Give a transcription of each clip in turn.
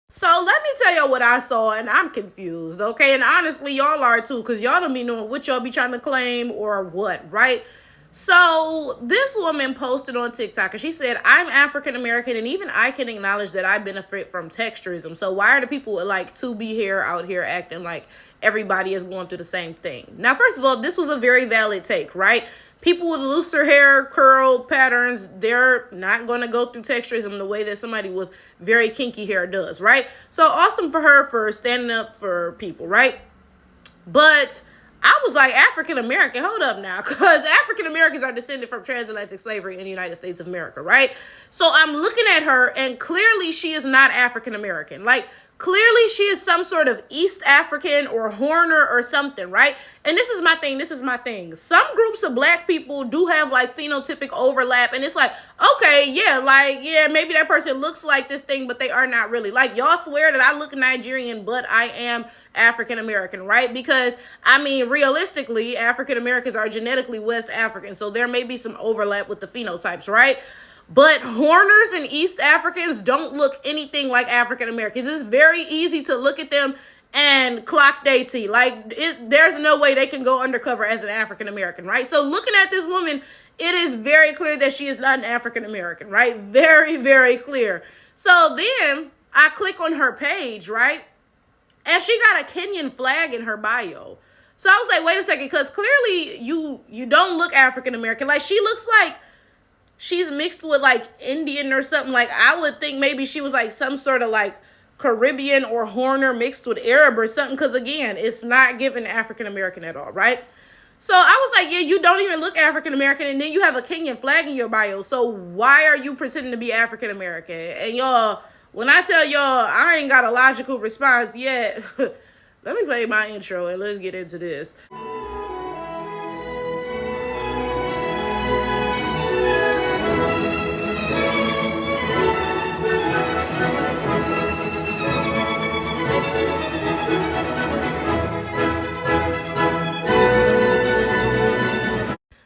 So let me tell y'all what I saw, and I'm confused, okay? And honestly, y'all are too, because y'all don't be knowing what y'all be trying to claim or what, right? So this woman posted on TikTok, and she said, I'm African American, and even I can acknowledge that I benefit from texturism. So why are the people like to be here out here acting like everybody is going through the same thing? Now, first of all, this was a very valid take, right? People with looser hair, curl patterns, they're not going to go through texturism the way that somebody with very kinky hair does, right? So awesome for her for standing up for people, right? But I was like, African American, hold up now, because African Americans are descended from transatlantic slavery in the United States of America, right? So I'm looking at her, and clearly she is not African American. Like, clearly she is some sort of East African or Horner or something, right? And this is my thing. Some groups of black people do have like phenotypic overlap, and it's like, okay, yeah, like, yeah, maybe that person looks like this thing, but they are not really. Like, y'all swear that I look Nigerian, but I am African American, right? Because I mean, realistically, African Americans are genetically West African, so there may be some overlap with the phenotypes, right? But Horners and East Africans don't look anything like African Americans. It's very easy to look at them and clock their T. Like, there's no way they can go undercover as an African American, right? So looking at this woman, it is very clear that she is not an African American, right? Very, very clear. So then I click on her page, right? And she got a Kenyan flag in her bio. So I was like, wait a second, because clearly you don't look African American. Like, she looks like she's mixed with like Indian or something. Like, I would think maybe she was like some sort of like Caribbean or Horner mixed with Arab or something. Because again, it's not given African American at all, right? So I was like, yeah, you don't even look African American, and then you have a Kenyan flag in your bio. So why are you pretending to be African American? And y'all, when I tell y'all I ain't got a logical response yet, let me play my intro and let's get into this.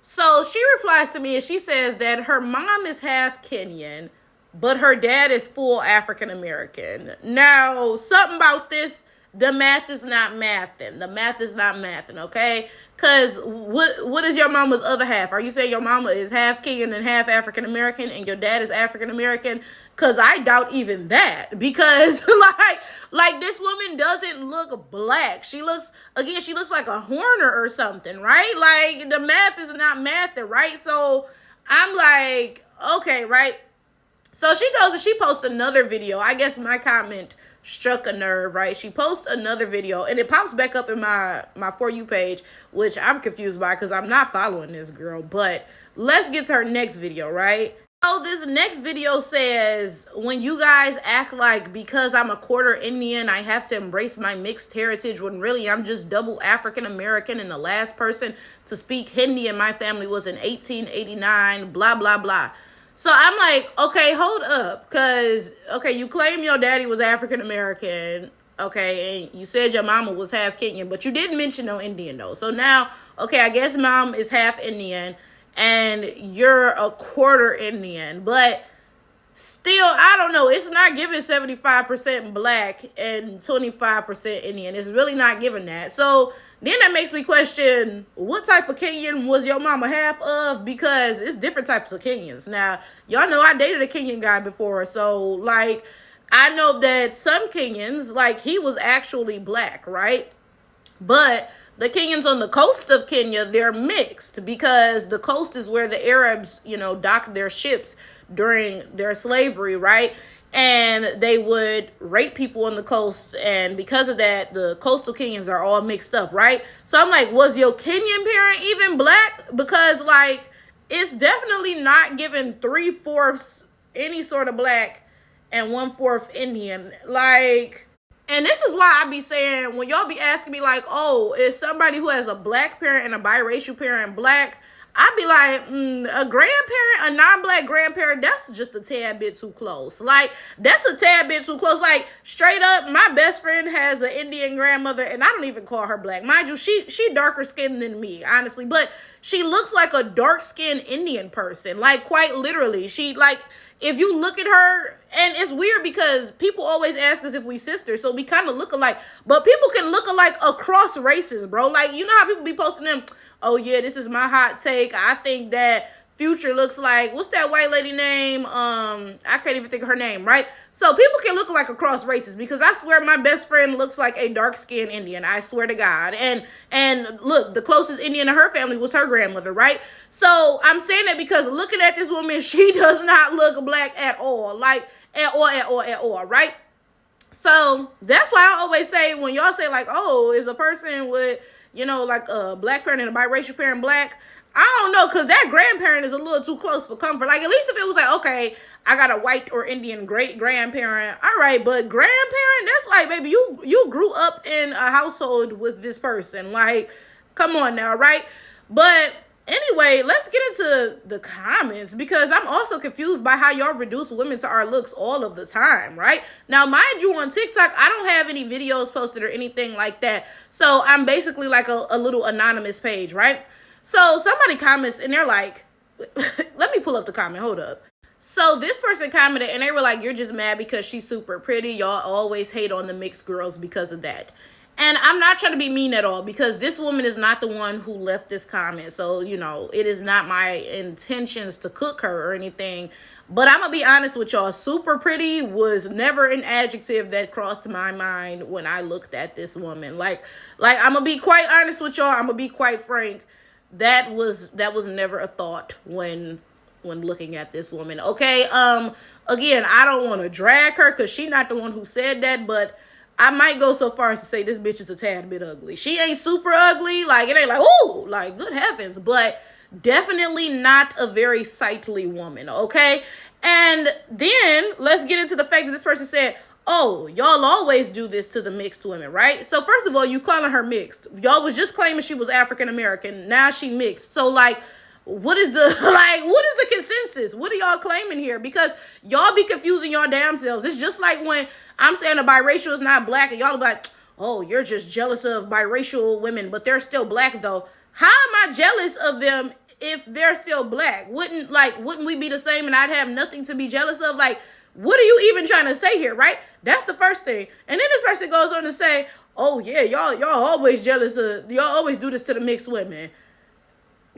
So she replies to me and she says that her mom is half Kenyan, but her dad is full African American. Now, something about this, the math is not mathing. The math is not mathing, okay? Because what is your mama's other half? Are you saying your mama is half Kenyan and half African American and your dad is African American? Because I doubt even that. Because, like this woman doesn't look black. She looks like a Horner or something, right? Like, the math is not mathing, right? So I'm like, okay, right? So she goes and she posts another video. I guess my comment struck a nerve, right? She posts another video and it pops back up in my For You page, which I'm confused by because I'm not following this girl. But let's get to her next video, right? So this next video says, when you guys act like because I'm a quarter Indian, I have to embrace my mixed heritage, when really I'm just double African American, and the last person to speak Hindi in my family was in 1889, blah, blah, blah. So I'm like, okay, hold up. Because, okay, you claim your daddy was African American, okay, and you said your mama was half Kenyan, but you didn't mention no Indian, though. So now, okay, I guess mom is half Indian, and you're a quarter Indian. But still, I don't know. It's not giving 75% black and 25% Indian. It's really not giving that. So then that makes me question, what type of Kenyan was your mama half of? Because it's different types of Kenyans. Now, y'all know I dated a Kenyan guy before. So, like, I know that some Kenyans, like, he was actually black, right? But the Kenyans on the coast of Kenya, they're mixed, because the coast is where the Arabs, docked their ships during their slavery, right? And they would rape people on the coast, and because of that, the coastal Kenyans are all mixed up, right? So I'm like, was your Kenyan parent even black? Because, like, it's definitely not given 3/4 any sort of black and 1/4 Indian. Like, and this is why I be saying, when y'all be asking me like, oh, is somebody who has a black parent and a biracial parent black? I'd be like, a grandparent, a non-black grandparent, that's just a tad bit too close. Like, that's a tad bit too close. Like, straight up, my best friend has an Indian grandmother, and I don't even call her black. Mind you, she darker skinned than me, honestly. But she looks like a dark-skinned Indian person. Like, quite literally. She, like, if you look at her, and it's weird because people always ask us if we sisters, so we kind of look alike. But people can look alike across races, bro. Like, you know how people be posting them, oh yeah, this is my hot take. I think that Future looks like, what's that white lady name? I can't even think of her name, right? So people can look like across races because I swear my best friend looks like a dark-skinned Indian. I swear to God. And look, the closest Indian to her family was her grandmother, right? So I'm saying that because looking at this woman, she does not look black at all. Like, at all, right? So that's why I always say, when y'all say like, oh, is a person with, you know, like a black parent and a biracial parent black? I don't know, because that grandparent is a little too close for comfort. Like, at least if it was like, okay, I got a white or Indian great grandparent, all right, but grandparent, that's like, baby, you grew up in a household with this person. Like, come on now, right? But anyway, let's get into the comments, because I'm also confused by how y'all reduce women to our looks all of the time, right? Now, mind you, on TikTok, I don't have any videos posted or anything like that. So I'm basically like a little anonymous page, right? So somebody comments and they're like, let me pull up the comment. Hold up. So this person commented and they were like, you're just mad because she's super pretty. Y'all always hate on the mixed girls because of that. And I'm not trying to be mean at all, because this woman is not the one who left this comment. So, you know, it is not my intentions to cook her or anything. But I'm going to be honest with y'all. Super pretty was never an adjective that crossed my mind when I looked at this woman. Like I'm going to be quite honest with y'all. I'm going to be quite frank. That was never a thought when looking at this woman. Okay. Again, I don't want to drag her because she's not the one who said that, but I might go so far as to say this bitch is a tad bit ugly. She ain't super ugly. Like, it ain't like, ooh, like, good heavens. But definitely not a very sightly woman, okay? And then let's get into the fact that this person said, oh, y'all always do this to the mixed women, right? So first of all, you calling her mixed. Y'all was just claiming she was African American. Now she mixed. So like, what is the consensus? What are y'all claiming here? Because y'all be confusing y'all damn selves. It's just like when I'm saying a biracial is not black and y'all be like, oh, you're just jealous of biracial women, but they're still black though. How am I jealous of them if they're still black? Wouldn't we be the same and I'd have nothing to be jealous of? Like, what are you even trying to say here, right? That's the first thing. And then this person goes on to say, oh yeah, y'all always jealous of, y'all always do this to the mixed women.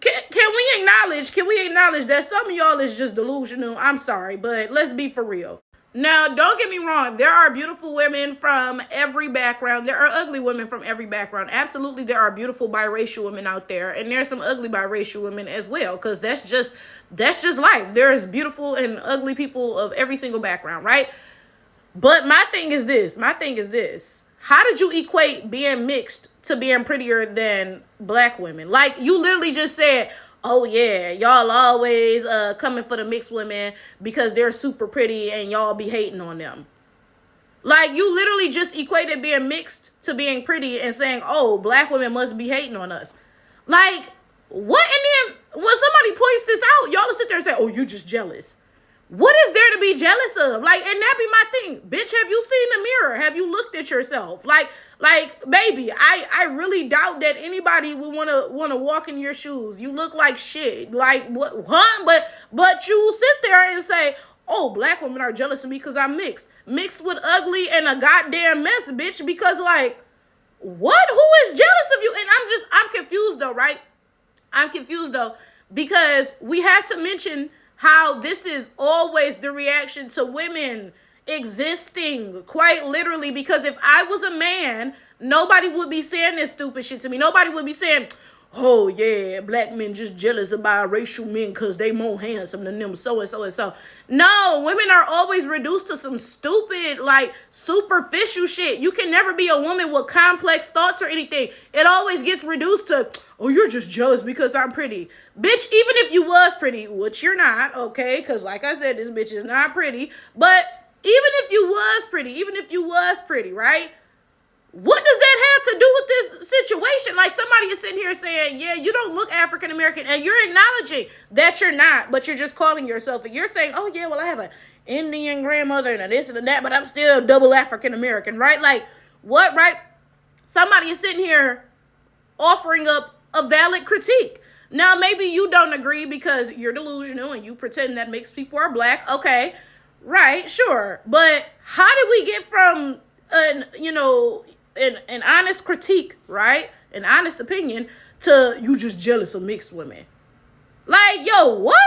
Can we acknowledge that some of y'all is just delusional? I'm sorry, but let's be for real. Now, don't get me wrong. There are beautiful women from every background. There are ugly women from every background. Absolutely, there are beautiful biracial women out there. And there's some ugly biracial women as well, because that's just life. There's beautiful and ugly people of every single background, right? But my thing is this. How did you equate being mixed to being prettier than black women? Like, you literally just said, oh yeah, y'all always coming for the mixed women because they're super pretty and y'all be hating on them. Like, you literally just equated being mixed to being pretty and saying, oh, black women must be hating on us. Like, what? And then when somebody points this out, y'all will sit there and say, oh, you just jealous. What is there to be jealous of? Like, and that be my thing. Bitch, have you seen the mirror? Have you looked at yourself? Like, baby, I really doubt that anybody would want to walk in your shoes. You look like shit. Like, what? Huh? But you sit there and say, oh, black women are jealous of me because I'm mixed. Mixed with ugly and a goddamn mess, bitch. Because, like, what? Who is jealous of you? And I'm confused though, right? I'm confused though, because we have to mention how this is always the reaction to women existing, quite literally, because if I was a man, nobody would be saying this stupid shit to me. Nobody would be saying, oh yeah, black men just jealous of biracial men because they more handsome than them, so and so and so. No, women are always reduced to some stupid, like, superficial shit. You can never be a woman with complex thoughts or anything. It always gets reduced to, oh, you're just jealous because I'm pretty. Bitch, even if you was pretty, which you're not, okay? Because like I said, this bitch is not pretty. But even if you was pretty, right? What does that have to do with this situation? Like, somebody is sitting here saying, yeah, you don't look African American, and you're acknowledging that you're not, but you're just calling yourself, and you're saying, oh yeah, well, I have an Indian grandmother and a this and a that, but I'm still double African American, right? Like, what, right? Somebody is sitting here offering up a valid critique. Now, maybe you don't agree because you're delusional and you pretend that mixed people are black. Okay, right, sure. But how did we get from an honest critique, right? An honest opinion to you just jealous of mixed women? Like, yo, what?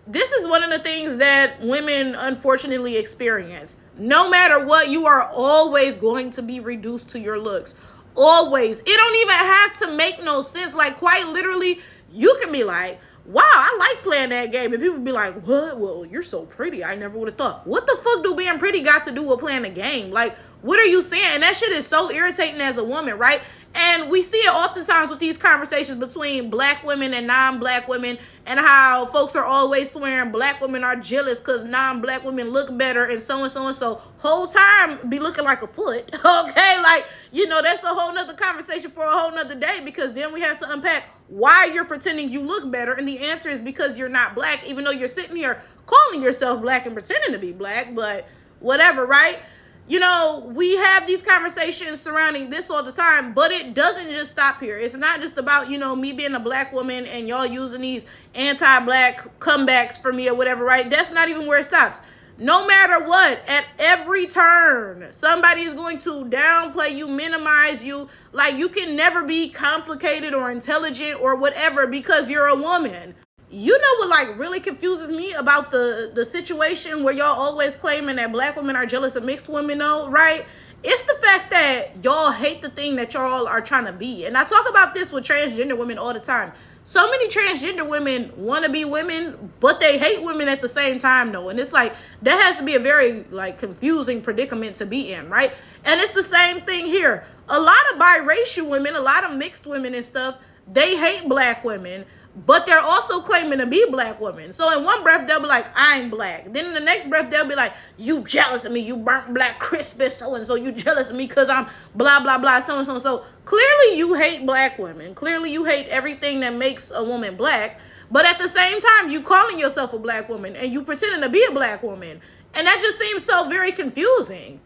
This is one of the things that women unfortunately experience. No matter what, you are always going to be reduced to your looks. Always. It don't even have to make no sense. Like, quite literally, you can be like, wow, I like playing that game. And people be like, what? Well, you're so pretty. I never would have thought. What the fuck do being pretty got to do with playing a game? Like, what are you saying? And that shit is so irritating as a woman, right? And we see it oftentimes with these conversations between black women and non-black women, and how folks are always swearing black women are jealous because non-black women look better and so and so and so. Whole time be looking like a foot. Okay, like, that's a whole nother conversation for a whole nother day, because then we have to unpack why you're pretending you look better. And the answer is because you're not black, even though you're sitting here calling yourself black and pretending to be black. But whatever, right? We have these conversations surrounding this all the time, but it doesn't just stop here. It's not just about, me being a black woman and y'all using these anti-black comebacks for me or whatever, right? That's not even where it stops. No matter what, at every turn, somebody is going to downplay you, minimize you. Like, you can never be complicated or intelligent or whatever because you're a woman. You know what, like, really confuses me about the situation where y'all always claiming that black women are jealous of mixed women, though, right? It's the fact that y'all hate the thing that y'all are trying to be. And I talk about this with transgender women all the time. So many transgender women want to be women, but they hate women at the same time, though. And it's like, that has to be a very, like, confusing predicament to be in, right? And it's the same thing here. A lot of biracial women, a lot of mixed women and stuff, they hate black women, but they're also claiming to be black women. So in one breath, they'll be like, I'm black. Then in the next breath, they'll be like, you jealous of me. You burnt black Christmas, so-and-so. You jealous of me because I'm blah, blah, blah, so-and-so. So clearly you hate black women. Clearly you hate everything that makes a woman black. But at the same time, you calling yourself a black woman and you pretending to be a black woman. And that just seems so very confusing.